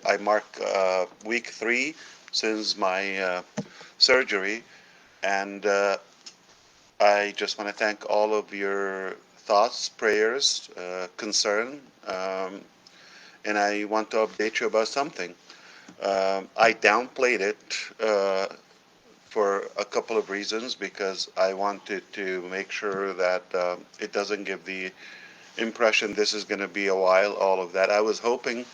I mark week 3 since my surgery, and I just want to thank all of your thoughts, prayers, concern, and I want to update you about something. I downplayed it for a couple of reasons because I wanted to make sure that it doesn't give the impression this is going to be a while, all of that. I was hoping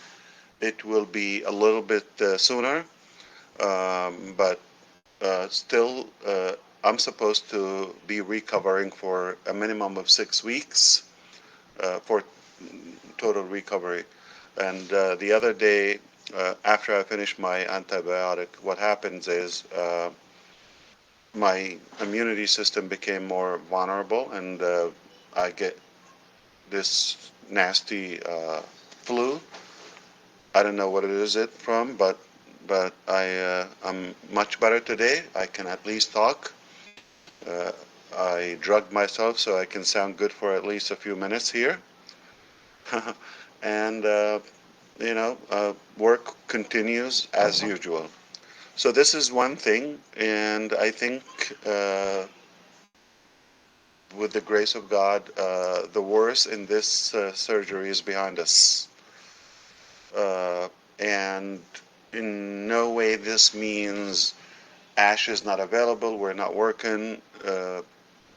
it will be a little bit sooner, but still, I'm supposed to be recovering for a minimum of 6 weeks for total recovery. And the other day, after I finish my antibiotic, what happens is my immunity system became more vulnerable, and I get this nasty flu. I don't know what it is it from, but I'm much better today. I can at least talk. Uh, I drugged myself so I can sound good for at least a few minutes here, and work continues as usual. So this is one thing, and I think with the grace of God, the worst in this surgery is behind us. And in no way this means Ash is not available, we're not working.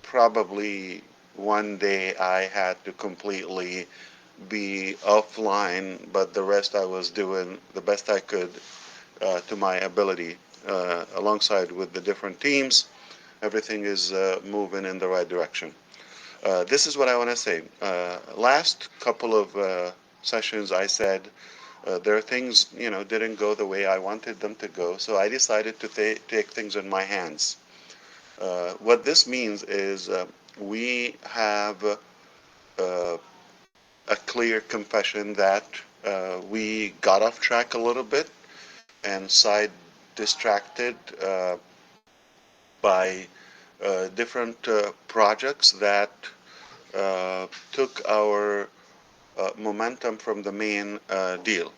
Probably one day I had to completely be offline, but the rest I was doing the best I could to my ability. Alongside with the different teams, everything is moving in the right direction. This is what I want to say. Last couple of sessions, I said there are things didn't go the way I wanted them to go, so I decided to take things in my hands. What this means is we have a clear confession that we got off track a little bit and side distracted by different projects that took our momentum from the main deal.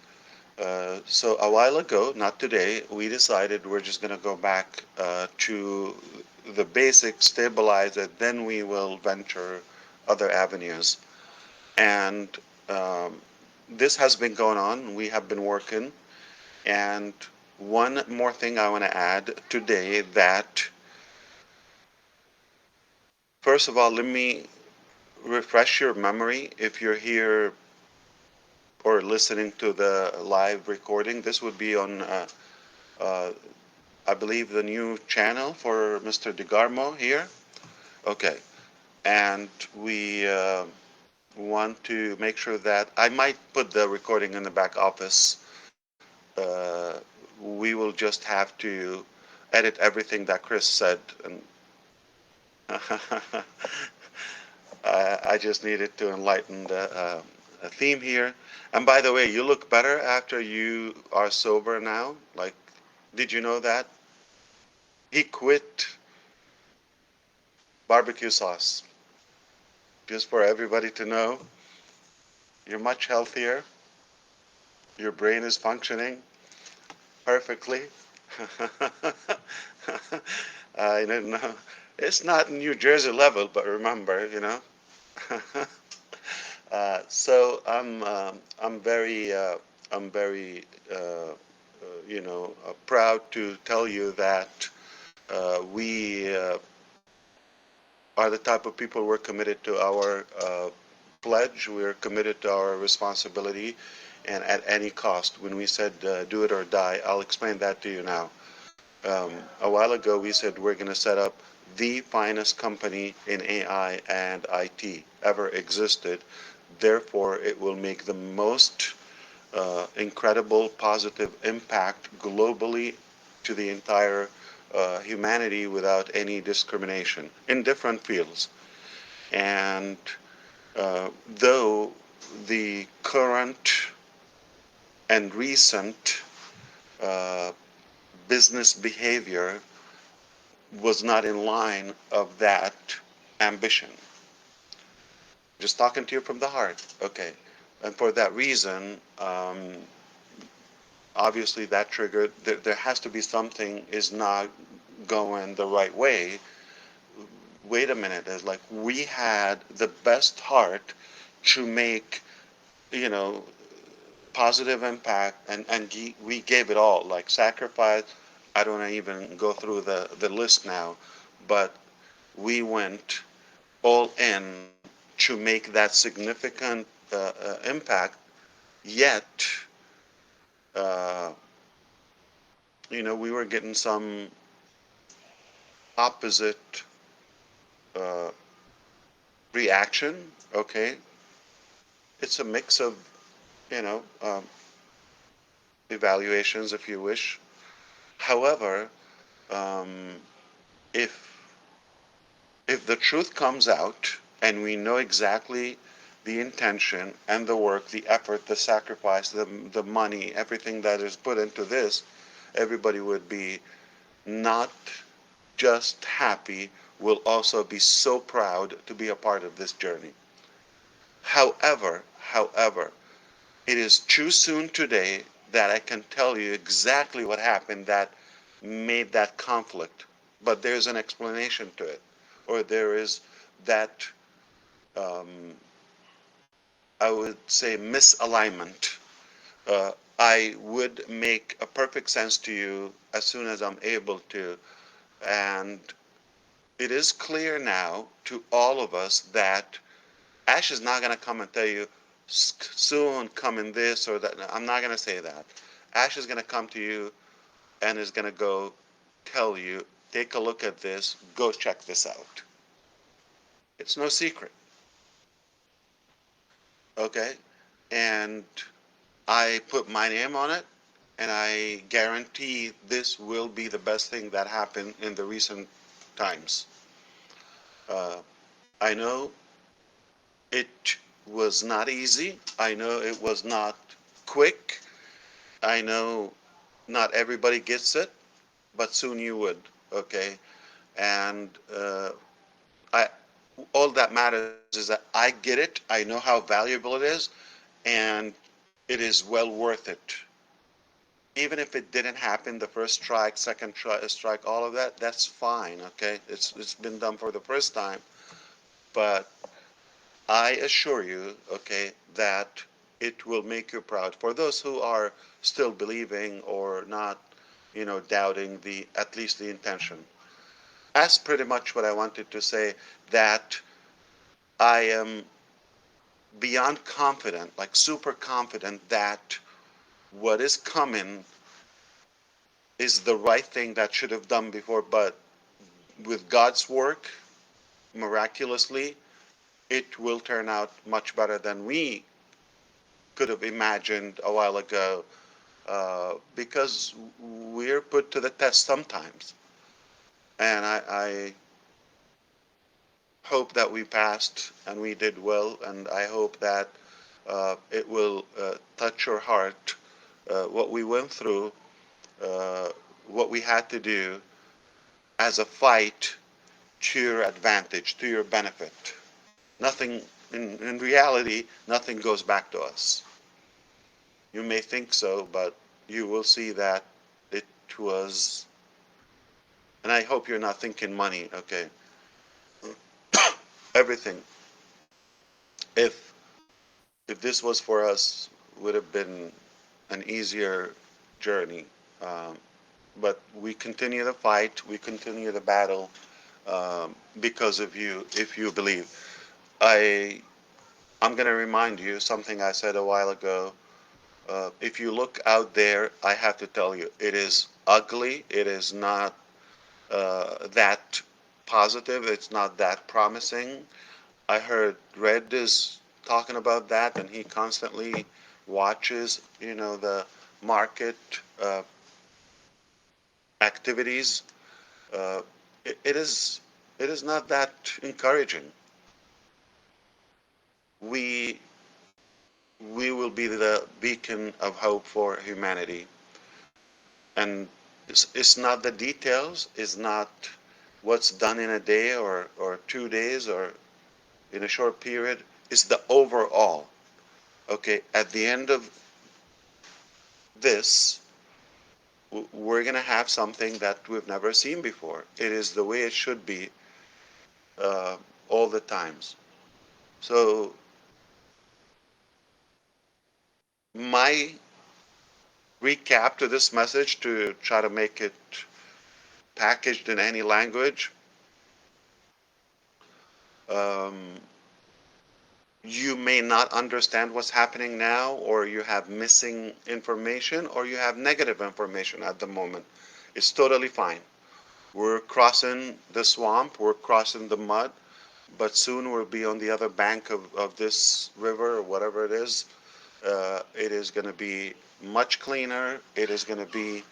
So a while ago, not today, we decided we're just going to go back to the basics, stabilize it, then we will venture other avenues. And um, this has been going on. We have been working. And one more thing I want to add today that, first of all, let me refresh your memory. If you're here or listening to the live recording, this would be on, uh, I believe, the new channel for Mr. DeGarmo here. Okay. And we want to make sure that I might put the recording in the back office. Uh, we will just have to edit everything that Chris said. And I just needed to enlighten the theme here. And by the way, you look better after you are sober now. Like, did you know that? He quit barbecue sauce. Just for everybody to know, you're much healthier. Your brain is functioning perfectly. I don't know. It's not New Jersey level, but remember, so I'm very proud to tell you that we are the type of people we're committed to our pledge. We're committed to our responsibility, and at any cost. When we said do it or die, I'll explain that to you now. A while ago, we said we're going to set up the finest company in AI and IT ever existed. Therefore, it will make the most incredible positive impact globally to the entire humanity without any discrimination in different fields. And though the current and recent uh, business behavior was not in line of that ambition. Just talking to you from the heart. Okay. And for that reason, obviously that triggered, there has to be something is not going the right way. Wait a minute, it's like we had the best heart to make, you know, positive impact, and we gave it all, like sacrifice. I don't even go through the list now, but we went all in to make that significant impact, yet, uh, we were getting some opposite uh, reaction. Okay, it's a mix of, you know, evaluations, if you wish. However, um, if if the truth comes out and we know exactly the intention and the work, the effort, the sacrifice, the money, everything that is put into this, everybody would be not just happy, will also be so proud to be a part of this journey. However, it is too soon today that I can tell you exactly what happened that made that conflict. But there's an explanation to it, or there is that, um, I would say, misalignment. I would make a perfect sense to you as soon as I'm able to. And it is clear now to all of us that Ash is not going to come and tell you soon come in this or that. I'm not going to say that. Ash is going to come to you and is going to go tell you, take a look at this, go check this out. It's no secret, okay? And I put my name on it, and I guarantee this will be the best thing that happened in the recent times. Uh, I know it was not easy. I know it was not quick. I know not everybody gets it, but soon you would, okay? And I, all that matters is that I get it. I know how valuable it is, and it is well worth it. Even if it didn't happen the first strike, second strike, all of that, that's fine, okay? It's been done for the first time, but I assure you, okay, that it will make you proud. For those who are still believing or not, doubting the at least the intention. That's pretty much what I wanted to say. That I am beyond confident, like super confident, that what is coming is the right thing that should have done before. But with God's work, miraculously, it will turn out much better than we could have imagined a while ago, because we're put to the test sometimes. And I hope that we passed and we did well, and I hope that it will touch your heart, what we went through, uh, what we had to do as a fight to your advantage, to your benefit. Nothing, in reality, nothing goes back to us. You may think so, but you will see that it was, and I hope you're not thinking money, okay? Everything. If if this was for us, would have been an easier journey. Um, but we continue the fight, we continue the battle, because of you, if you believe. I I'm going to remind you something I said a while ago. If you look out there, I have to tell you, it is ugly. It is not that positive. It's not that promising. I heard Red is talking about that, and he constantly watches, the market uh, activities. Uh, it is not that encouraging. We we will be the beacon of hope for humanity, and it's not the details. It's not what's done in a day or 2 days or in a short period. It's the overall. Okay, at the end of this, we're going to have something that we've never seen before. It is the way it should be uh, all the times. So my recap to this message, to try to make it packaged in any language, um, you may not understand what's happening now, or you have missing information, or you have negative information at the moment. It's totally fine. We're crossing the swamp, we're crossing the mud, but soon we'll be on the other bank of this river or whatever it is. It is going to be much cleaner. It is going to be,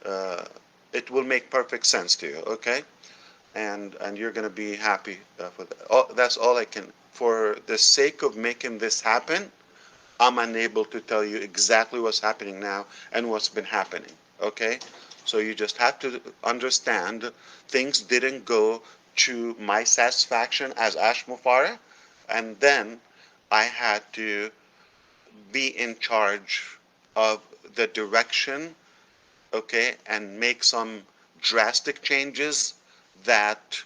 uh, it will make perfect sense to you, okay? And you're going to be happy for that. That's all I can. For the sake of making this happen, I'm unable to tell you exactly what's happening now and what's been happening. Okay? So you just have to understand things didn't go to my satisfaction as Ash Mufara, and then I had to be in charge of the direction, okay, and make some drastic changes that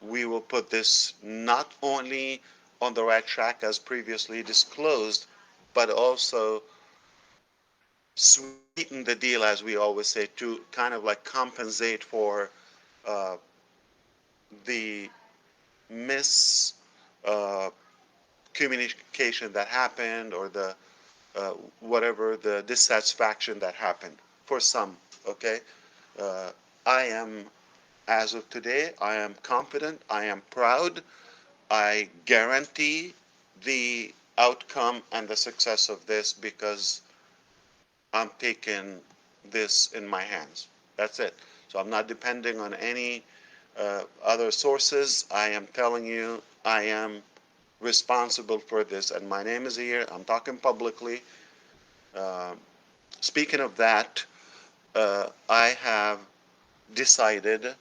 we will put this not only on the right track as previously disclosed, but also sweeten the deal, as we always say, to kind of like compensate for uh, the mis uh, communication that happened, or the whatever the dissatisfaction that happened for some. Okay, uh, I am, as of today, I am confident, I am proud, I guarantee the outcome and the success of this, because I'm taking this in my hands. That's it. So I'm not depending on any other sources. I am telling you, I am responsible for this, and my name is here. I'm talking publicly. Uh, Speaking of that, I have decided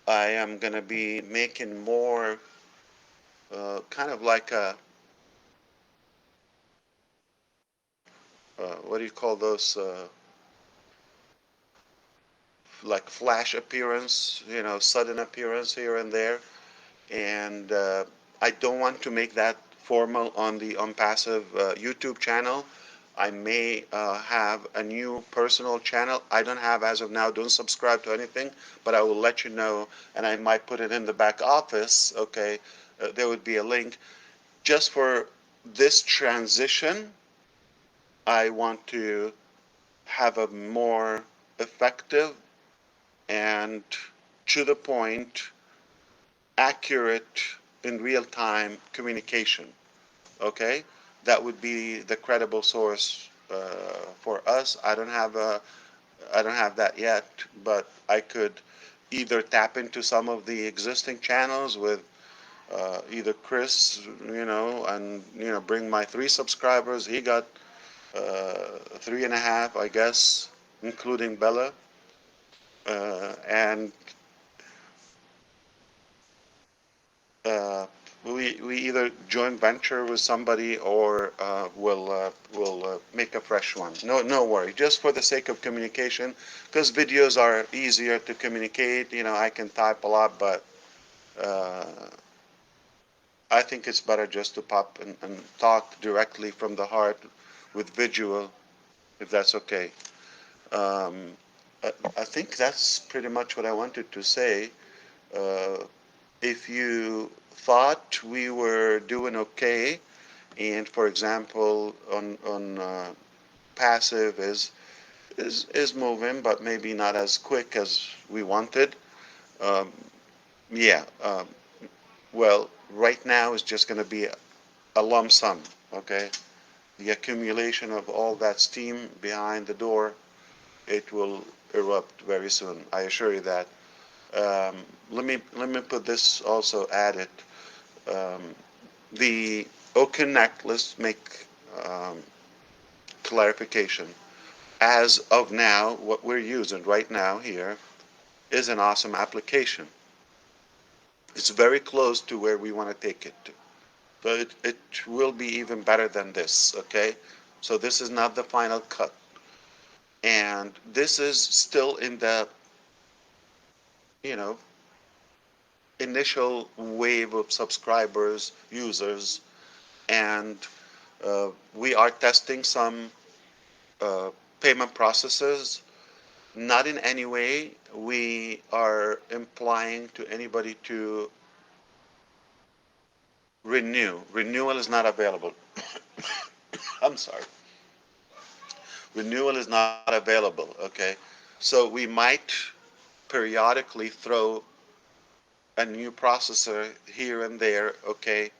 I am going to be making more kind of like a, what do you call those, like flash appearance, sudden appearance here and there. And I don't want to make that formal on the ONPASSIVE YouTube channel. I may have a new personal channel. I don't have as of now, don't subscribe to anything, but I will let you know, and I might put it in the back office, okay? There would be a link. Just for this transition, I want to have a more effective and to the point, accurate, in real time communication. Okay, that would be the credible source for us. I don't have that yet, but I could either tap into some of the existing channels with either Chris, and bring my 3 subscribers. He got 3.5, I guess, including Bella, and uh, we either joint venture with somebody, or we'll make a fresh one. No worry. Just for the sake of communication, because videos are easier to communicate. I can type a lot, but uh, I think it's better just to pop and talk directly from the heart with visual, if that's okay. Um, I think that's pretty much what I wanted to say. Uh, if you thought we were doing okay, and for example, on passive is moving, but maybe not as quick as we wanted. Um, yeah. Well, right now is just going to be a lump sum. Okay. The accumulation of all that steam behind the door, it will erupt very soon. I assure you that. Let me put this also added. Um, the OConnect, let's make um, clarification. As of now, what we're using right now here is an awesome application. It's very close to where we want to take it to. but it will be even better than this, okay? So this is not the final cut. And this is still in the, you know, initial wave of subscribers, users, and we are testing some uh, payment processes. Not in any way we are implying to anybody to renew. Renewal is not available. I'm sorry. Renewal is not available, okay? So we might periodically throw a new processor here and there, okay,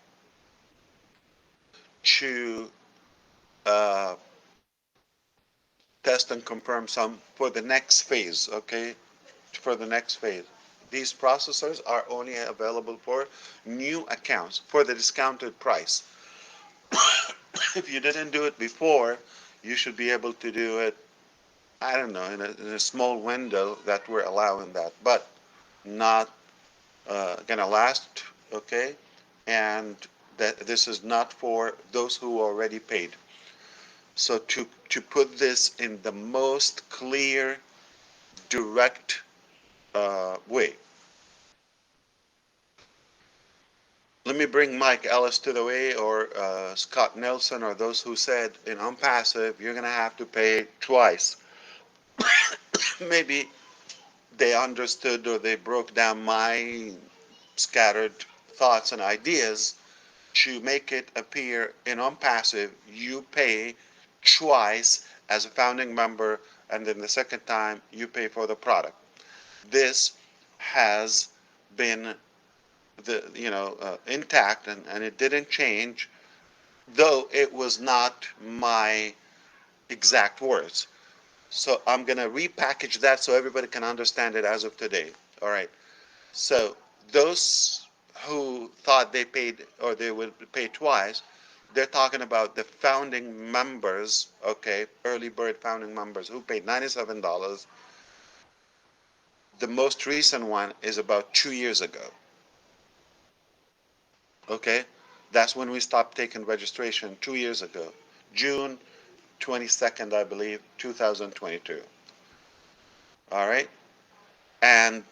to uh, test and confirm some for the next phase, okay, for the next phase. These processors are only available for new accounts for the discounted price. If you didn't do it before, you should be able to do it, I don't know, in a small window that we're allowing that, but not gonna last, okay? And that this is not for those who already paid. So to put this in the most clear, direct way, let me bring Mike Ellis to the way, or Scott Nelson, or those who said in ONPASSIVE you're gonna have to pay twice. Maybe they understood or they broke down my scattered thoughts and ideas to make it appear in ONPASSIVE you pay twice as a founding member, and then the second time you pay for the product. This has been intact, and it didn't change, though it was not my exact words. So I'm gonna repackage that so everybody can understand it as of today. All right. So those who thought they paid or they would pay twice, they're talking about the founding members, okay, early bird founding members who paid $97. The most recent one is about 2 years ago, okay? That's when we stopped taking registration 2 years ago, June 22nd, I believe, 2022. All right? And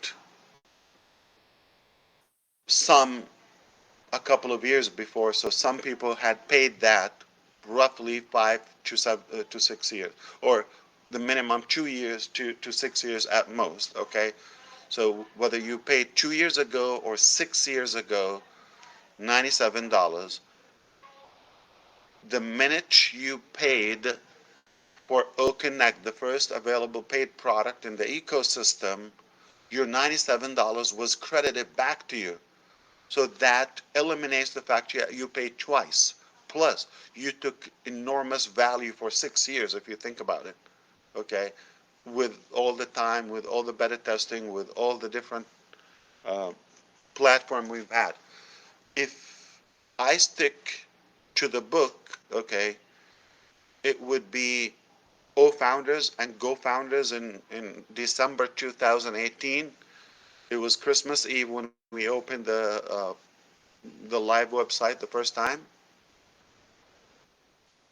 some a couple of years before, so some people had paid that roughly 5 to 6 years, or the minimum 2 years to 6 years at most, okay? So whether you paid 2 years ago or 6 years ago, $97, the minute you paid for OConnect, the first available paid product in the ecosystem, your $97 was credited back to you. So that eliminates the fact you paid twice. Plus, you took enormous value for 6 years, if you think about it. Okay, with all the time, with all the beta testing, with all the different uh, platform we've had. If I stick to the book, okay, it would be O Founders and Go Founders in December 2018. It was Christmas Eve when we opened the live website the first time.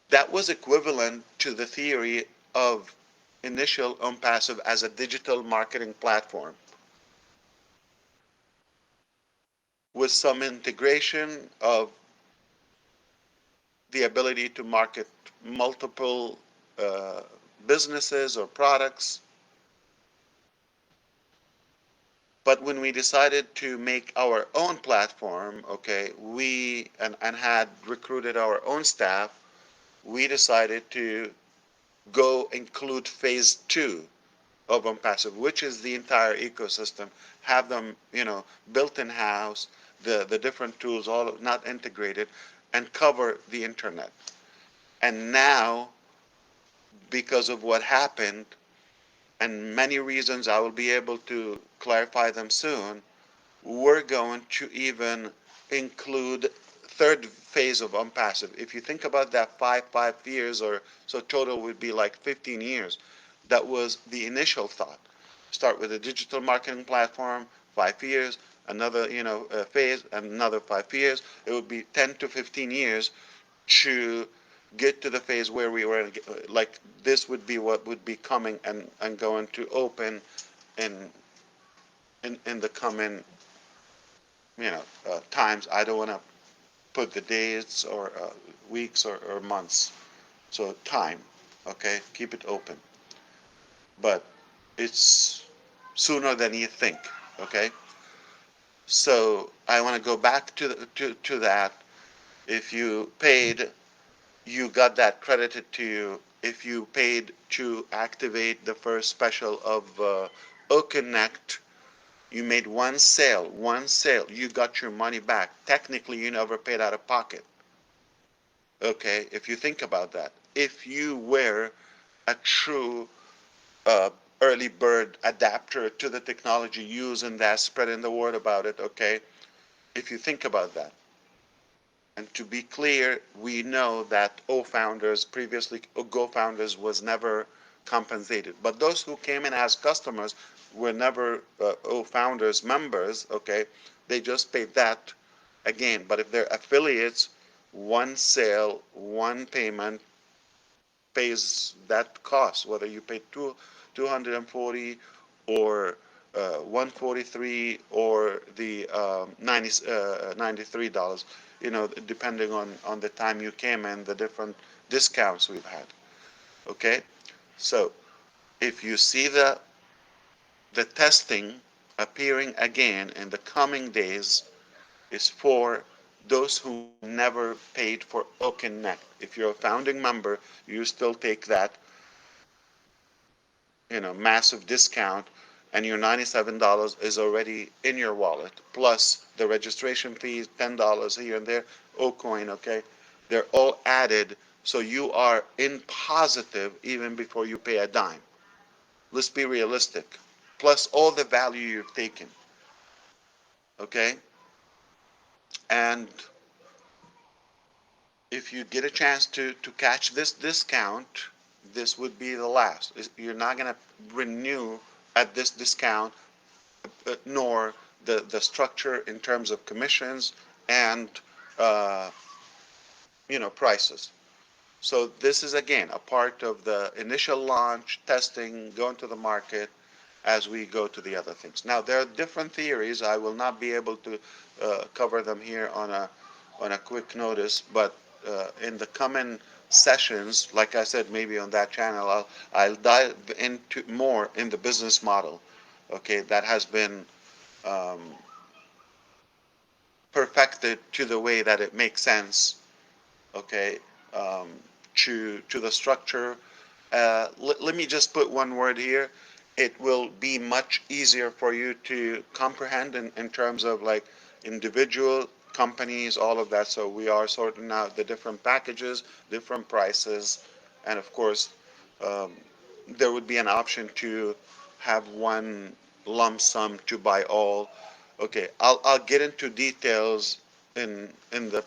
That was equivalent to the theory of initial OnPassive as a digital marketing platform with some integration of the ability to market multiple uh, businesses or products. But when we decided to make our own platform, okay, and had recruited our own staff, we decided to go include phase two of OnPassive, which is the entire ecosystem, have them, built in house, the different tools, all not integrated, and cover the internet. And now, because of what happened, and many reasons I will be able to clarify them soon, we're going to even include third phase of OnPassive. If you think about that 5 years, or so total would be like 15 years. That was the initial thought. Start with a digital marketing platform, 5 years, another, phase, another 5 years. It would be 10 to 15 years to get to the phase where we were, like this would be what would be coming and going to open in in the coming, times. I don't want to put the days or weeks or months. So time, okay, keep it open. But it's sooner than you think, okay? So I want to go back to that. If you paid, you got that credited to you. If you paid to activate the first special of Connect, you made one sale, you got your money back. Technically, you never paid out of pocket. Okay, if you think about that. If you were a true uh, early bird adapter to the technology, using that, spreading the word about it, okay, if you think about that. And to be clear, we know that O founders, previously Go founders, was never compensated. But those who came in as customers were never O founders members, okay? They just paid that again. But if they're affiliates, one sale, one payment pays that cost, whether you pay 240 or 143 or the 93 dollars, depending on the time you came and the different discounts we've had. Okay, so if you see the testing appearing again in the coming days, is for those who never paid for OConnect. If you're a founding member, you still take that, massive discount, and your $97 is already in your wallet, plus the registration fees, $10 here and there, OCoin, okay? They're all added, so you are in positive even before you pay a dime. Let's be realistic. Plus all the value you've taken, okay? And if you get a chance to catch this discount, this would be the last. You're not going to renew at this discount, nor the structure in terms of commissions and uh, prices. So this is again a part of the initial launch, testing, going to the market as we go to the other things. Now there are different theories. I will not be able to cover them here on a quick notice, but in the coming sessions, like I said, maybe on that channel, I'll dive into more in the business model. Okay, that has been um, perfected to the way that it makes sense. Okay, um, to the structure. Let me just put one word here. It will be much easier for you to comprehend in terms of like individual companies, all of that. So we are sorting out the different packages, different prices, and of course, um, there would be an option to have one lump sum to buy all. Okay, I'll get into details in the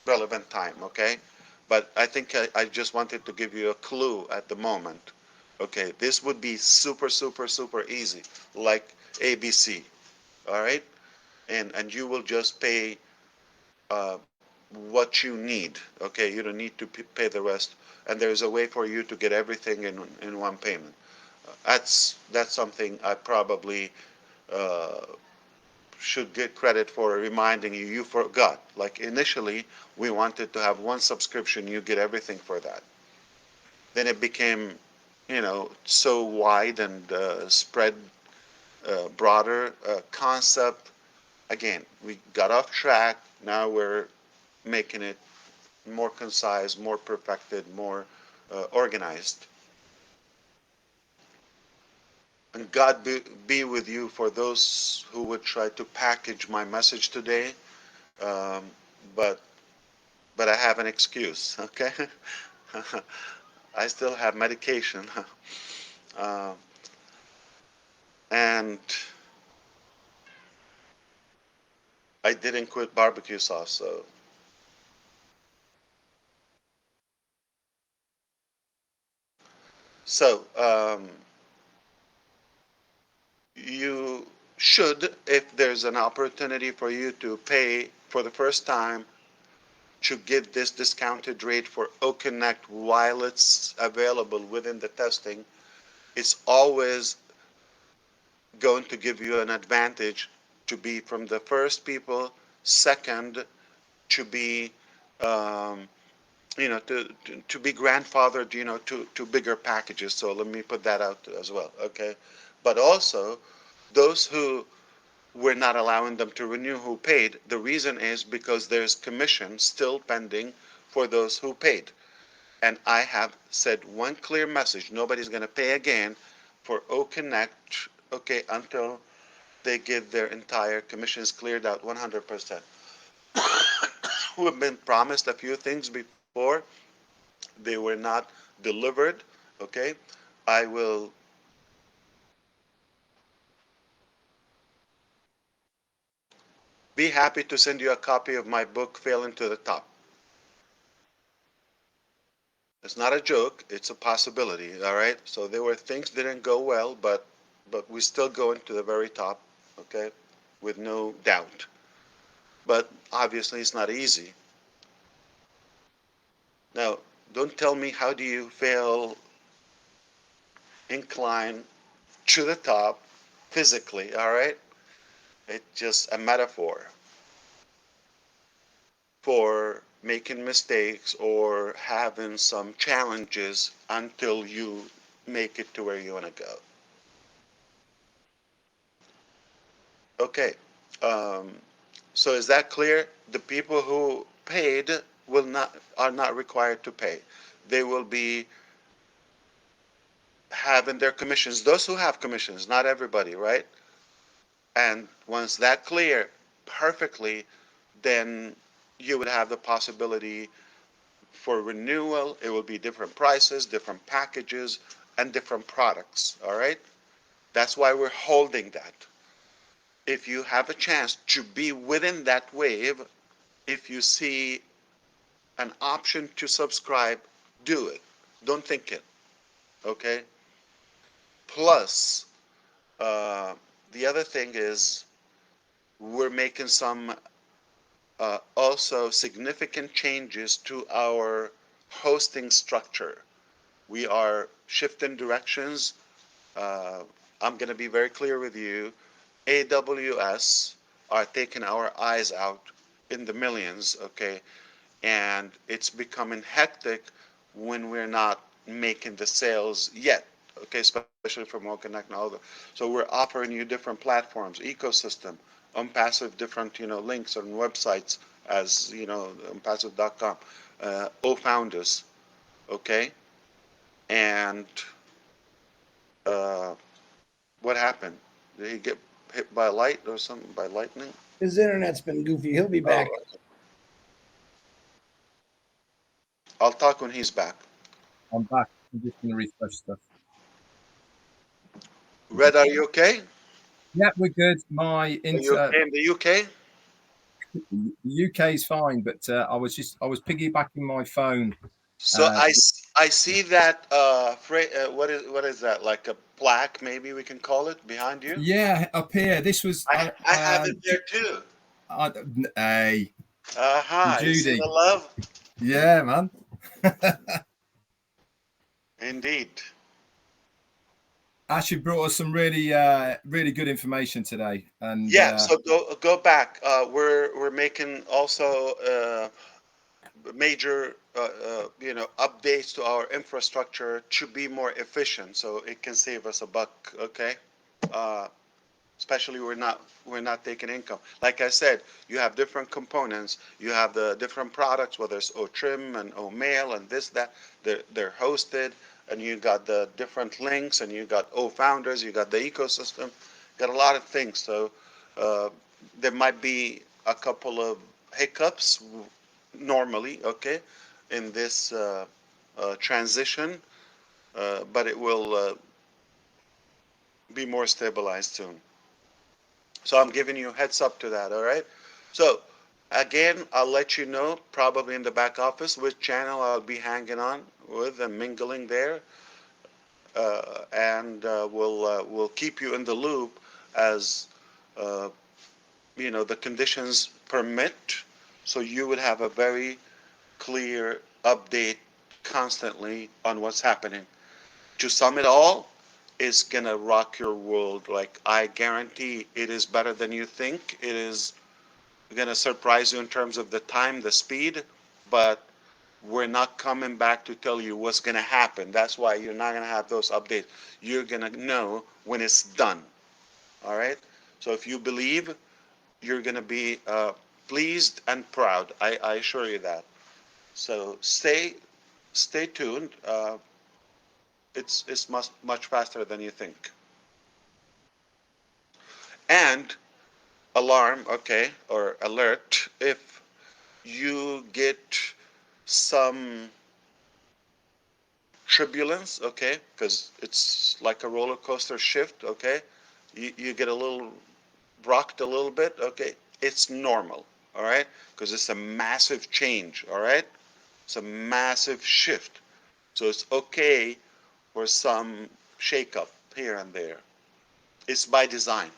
relevant time, okay? But I think I just wanted to give you a clue at the moment. Okay, this would be super, super, super easy, like ABC, all right? And you will just pay uh, what you need, okay? You don't need to pay the rest. And there's a way for you to get everything in one payment. That's something I probably uh, should get credit for reminding you. You forgot. Like initially, we wanted to have one subscription, you get everything for that. Then it became, so wide and spread broader concept. Again, we got off track. Now we're making it more concise, more perfected, more organized. And God be with you for those who would try to package my message today. Um, but but I have an excuse, okay? I still have medication, uh, and I didn't quit barbecue sauce. So you. should, if there's an opportunity for you to pay for the first time to get this discounted rate for OConnect while it's available within the testing, it's always going to give you an advantage to be from the first people, second, to be, um, to be grandfathered, to bigger packages. So let me put that out as well, okay? But also, those who we're not allowing them to renew who paid, the reason is because there's commission still pending for those who paid. And I have said one clear message: nobody's going to pay again for OConnect, okay, until they get their entire commissions cleared out 100%. We've been promised a few things before, they were not delivered, okay? I will be happy to send you a copy of my book, Failing to the Top. It's not a joke, it's a possibility, all right? So there were things didn't go well, but we still going to the very top, okay? With no doubt. But obviously it's not easy. Now, don't tell me how do you fail incline to the top physically, all right? It's just a metaphor for making mistakes or having some challenges until you make it to where you want to go. Okay. Um, so is that clear? The people who paid will not are not required to pay. They will be having their commissions. Those who have commissions, not everybody, right? And once that clear perfectly, then you would have the possibility for renewal. It will be different prices, different packages, and different products. All right? That's why we're holding that. If you have a chance to be within that wave, if you see an option to subscribe, do it. Don't think it. Okay? Plus, uh, the other thing is we're making some also significant changes to our hosting structure. We are shifting directions. Uh, I'm going to be very clear with you. AWS are taking our eyes out in the millions, okay? And it's becoming hectic when we're not making the sales yet, okay? Especially from OConnect and all that. So we're offering you different platforms, ecosystem, ONPASSIVE, different, links on websites as, ONPASSIVE.com, O-Founders, okay? And uh, what happened? Did he get hit by light or something, by lightning? His internet's been goofy. He'll be back. Oh, I'll talk when he's back. I'm back. I'm just going to refresh stuff. Red, are you okay? Yeah, we're good. Are you okay in the UK? The UK is fine, but I was piggybacking my phone. So I see that what is that, like a plaque, maybe we can call it, behind you? Yeah, up here. This was I have it there too. I, hey, Aha, you see Judy. the love? Yeah, man. Indeed. Actually brought us some really really good information today, and Yeah, so go back. We're making also major updates to our infrastructure to be more efficient, so it can save us a buck. Okay. Uh, Especially we're not taking income. Like I said, you have different components. You have the different products, whether it's O-Trim and O-Mail and this, that. They're hosted, and you got the different links, and you got O-Founders, you got the ecosystem, got a lot of things. So uh, there might be a couple of hiccups normally, okay, in this transition, but it will be more stabilized soon. So I'm giving you a heads up to that, all right? So again, I'll let you know probably in the back office which channel I'll be hanging on with and mingling there, and we'll keep you in the loop as uh, the conditions permit. So you would have a very clear update constantly on what's happening. To sum it all, is gonna rock your world. Like I guarantee it is better than you think. It is gonna surprise you in terms of the time, the speed, but we're not coming back to tell you what's gonna happen. That's why you're not gonna have those updates. You're gonna know when it's done. All right. So if you believe, you're gonna be pleased and proud. I assure you that. So stay tuned. It's much faster than you think. And alarm, okay, or alert if you get some turbulence, okay, because it's like a roller coaster shift, okay. You get a little rocked a little bit, okay. It's normal, all right, because it's a massive change, all right. It's a massive shift, so it's okay for some shakeup here and there. It's by design.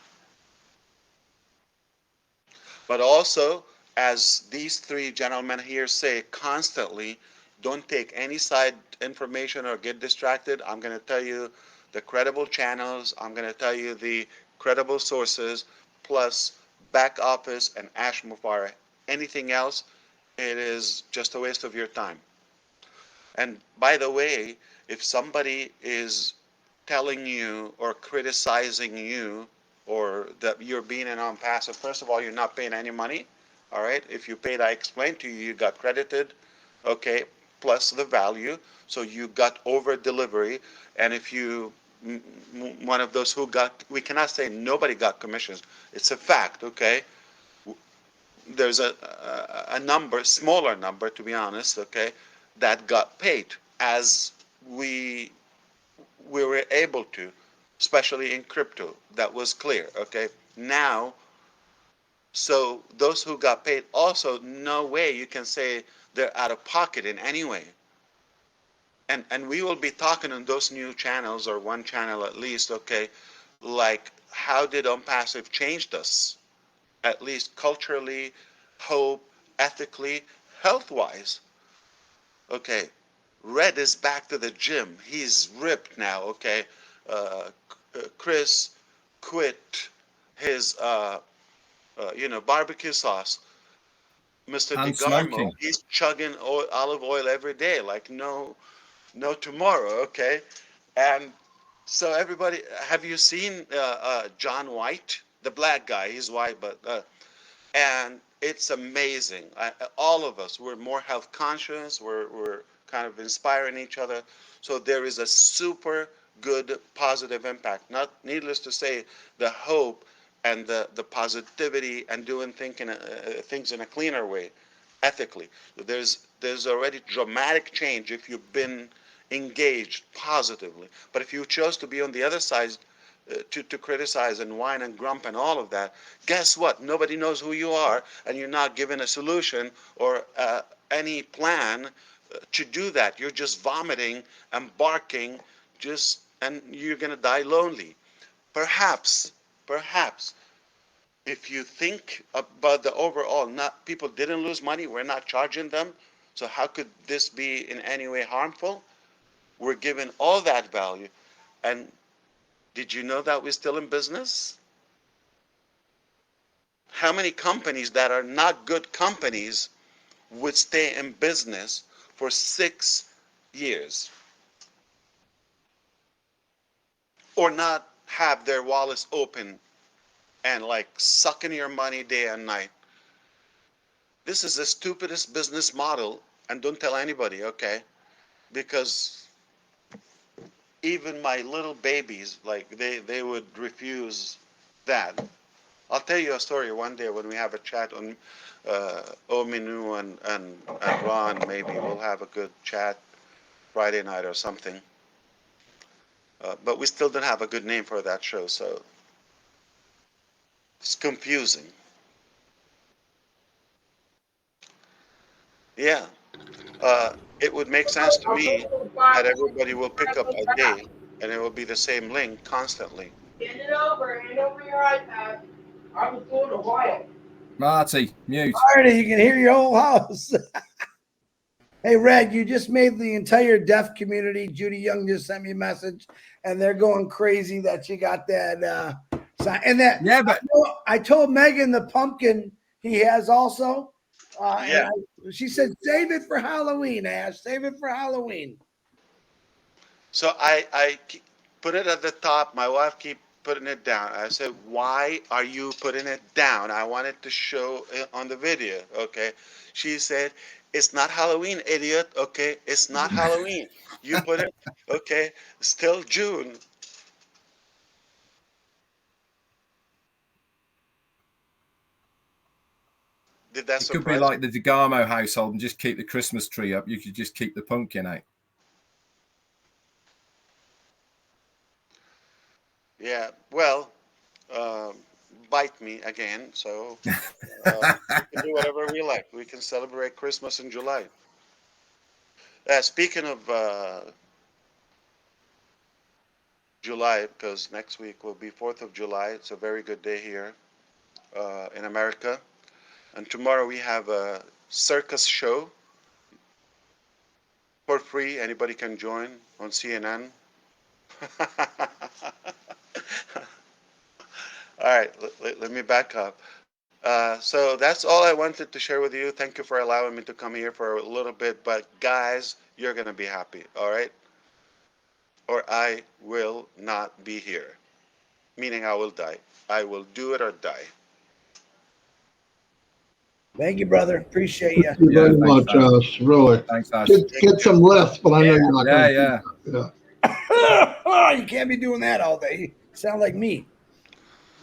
But also, as these three gentlemen here say constantly, don't take any side information or get distracted. I'm going to tell you the credible channels, I'm going to tell you the credible sources, plus back office and Ashmore. Anything else, it is just a waste of your time. And by the way, if somebody is telling you or criticizing you or that you're being an ONPASSIVE, first of all, you're not paying any money. All right. If you paid, I explained to you, you got credited. Okay. Plus the value. So you got over delivery. And if you, one of those who got, we cannot say nobody got commissions. It's a fact. Okay. There's a number, smaller number, to be honest. Okay. That got paid as we we were able to, especially in crypto. That was clear. Okay. Now, so those who got paid also, no way you can say they're out of pocket in any way. And we will be talking on those new channels or one channel at least. Okay, like how did OnPassive changed us? At least culturally, hope, ethically, health wise. Okay, Red is back to the gym. He's ripped now. Okay, uh, Chris quit his barbecue sauce. Mr. And DeGarmo, smoking. he's chugging olive oil every day, like no tomorrow. Okay, and so everybody, have you seen John White, the black guy? He's white, but and it's amazing. All of us, we're more health conscious. We're kind of inspiring each other. So there is a super good positive impact. Not needless to say, the hope and the positivity and doing things in a cleaner way, ethically. There's already dramatic change if you've been engaged positively. But if you chose to be on the other side, to criticize and whine and grump and all of that, guess what? Nobody knows who you are, and you're not given a solution or any plan to do that. You're just vomiting and barking, and you're going to die lonely. Perhaps, perhaps, if you think about the overall, not people didn't lose money, we're not charging them. So how could this be in any way harmful? We're given all that value. And did you know that we're still in business? How many companies that are not good companies would stay in business for 6 years or not have their wallets open and like sucking your money day and night? This is the stupidest business model, and don't tell anybody, okay? Because even my little babies, like they would refuse that. I'll tell you a story one day when we have a chat on Ominu and Ron. Maybe we'll have a good chat Friday night or something. But we still don't have a good name for that show, so it's confusing. Yeah, it would make sense to me that everybody will pick up a day and it will be the same link constantly. Hand it over. Hand over your iPad. I was doing a while. Marty, mute. Marty, you can hear your whole house. Hey, Red, you just made the entire deaf community. Judy Young just sent me a message, and they're going crazy that you got that sign. And that, Yeah, but I told Megan the pumpkin he has also. Yeah. She said, save it for Halloween, Ash. Save it for Halloween. So I put it at the top. My wife keep putting it down. I said, why are you putting it down? I wanted to show it on the video. Okay. She said, it's not Halloween, idiot. Okay. It's not Halloween. You put it, okay. Still June. Did that it could be surprise like the DeGarmo household and just keep the Christmas tree up. You could just keep the pumpkin out. you? Yeah. Well, um, bite me again. So we can do whatever we like. We can celebrate Christmas in July. Speaking of July, because next week will be 4th of July. It's a very good day here in America. And tomorrow we have a circus show for free. Anybody can join on CNN. All right, let me back up. So that's all I wanted to share with you. Thank you for allowing me to come here for a little bit. But guys, you're going to be happy, all right? Or I will not be here, meaning I will die. I will do it or die. Thank you, brother. Appreciate you. Thank you Yeah, very thanks, much, Ash. Ash. Really. Thanks, Ash. Get some rest, but I know you're not Yeah, going to yeah. do that. Yeah. You can't be doing that all day. You sound like me.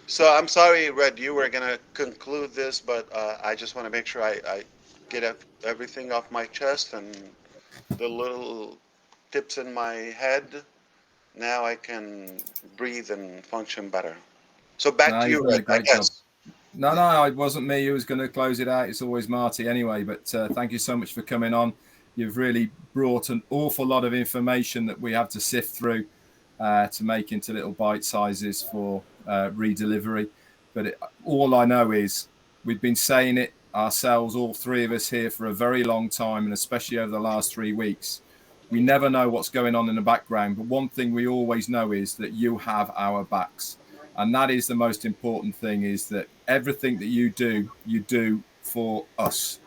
So I'm sorry, Red, you were gonna conclude this, but I just want to make sure I get everything off my chest and the little tips in my head. Now I can breathe and function better. So back No, to you've you, done Red, a I great job. guess. No, it wasn't me who was going to close it out. It's always Marty anyway. But thank you so much for coming on. You've really brought an awful lot of information that we have to sift through to make into little bite sizes for redelivery. But all I know is we've been saying it ourselves, all three of us here, for a very long time, and especially over the last 3 weeks. We never know what's going on in the background. But one thing we always know is that you have our backs. And that is the most important thing, is that everything that you do for us.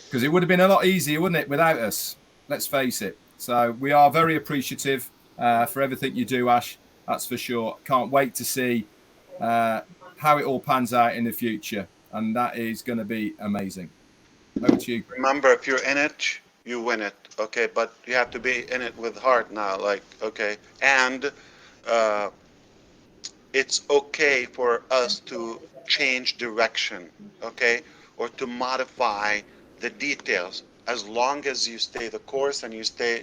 Because it would have been a lot easier, wouldn't it, without us? Let's face it. So we are very appreciative for everything you do, Ash. That's for sure. Can't wait to see how it all pans out in the future. And that is going to be amazing. Over to you, Chris. Remember, if you're in it, you win it. Okay, but you have to be in it with heart now. Like, okay, and uh, it's okay for us to change direction, okay, or to modify the details as long as you stay the course and you stay,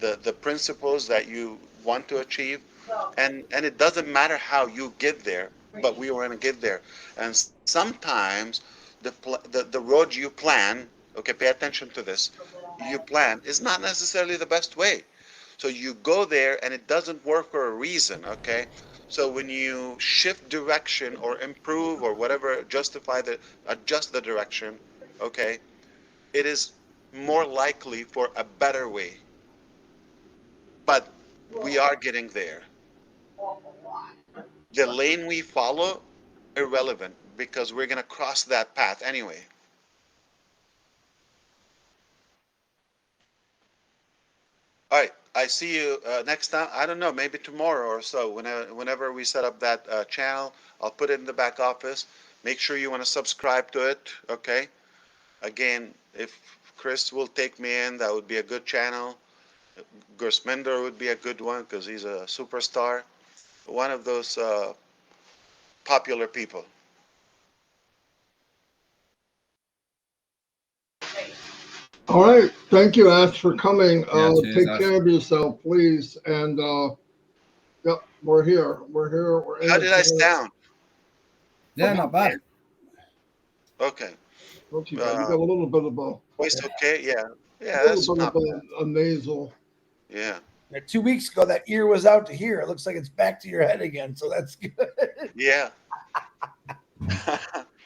the principles that you want to achieve, and it doesn't matter how you get there, but we want to get there. And sometimes the road you plan, okay, pay attention to this, you plan is not necessarily the best way. So you go there and it doesn't work for a reason, okay? So when you shift direction or improve or whatever, adjust the direction, okay, it is more likely for a better way. But we are getting there. The lane we follow, irrelevant, because we're gonna cross that path anyway. All right, I see you next time. I don't know, maybe tomorrow or so. Whenever we set up that channel, I'll put it in the back office. Make sure you want to subscribe to it. Okay. Again, if Chris will take me in, that would be a good channel. Gersminder would be a good one because he's a superstar. One of those popular people. All right. Thank you, Ash, for coming. Yeah, cheers, Take Ash. care of yourself, please. And yep, we're here. We're here. We're in How it did I tonight. sound? Yeah, not bad. Okay. Not too bad. You got a little bit of Voice okay? Yeah. a Yeah, little that's bit not of bad. a nasal. Yeah. 2 weeks ago, that ear was out to here. It looks like it's back to your head again. So that's good. Yeah.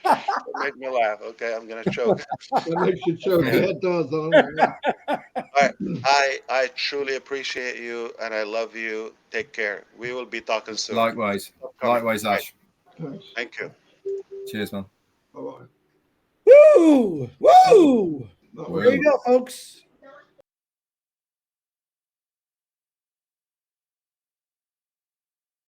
It made me laugh. Okay, I'm gonna choke. That makes you choke. Yeah, it does. I don't know. All right. I truly appreciate you and I love you. Take care. We will be talking soon. Likewise. Upcoming. Likewise, Right. Ash. Thanks. Thank you. Cheers, man. Bye-bye. Woo! Woo! That There you was go, folks.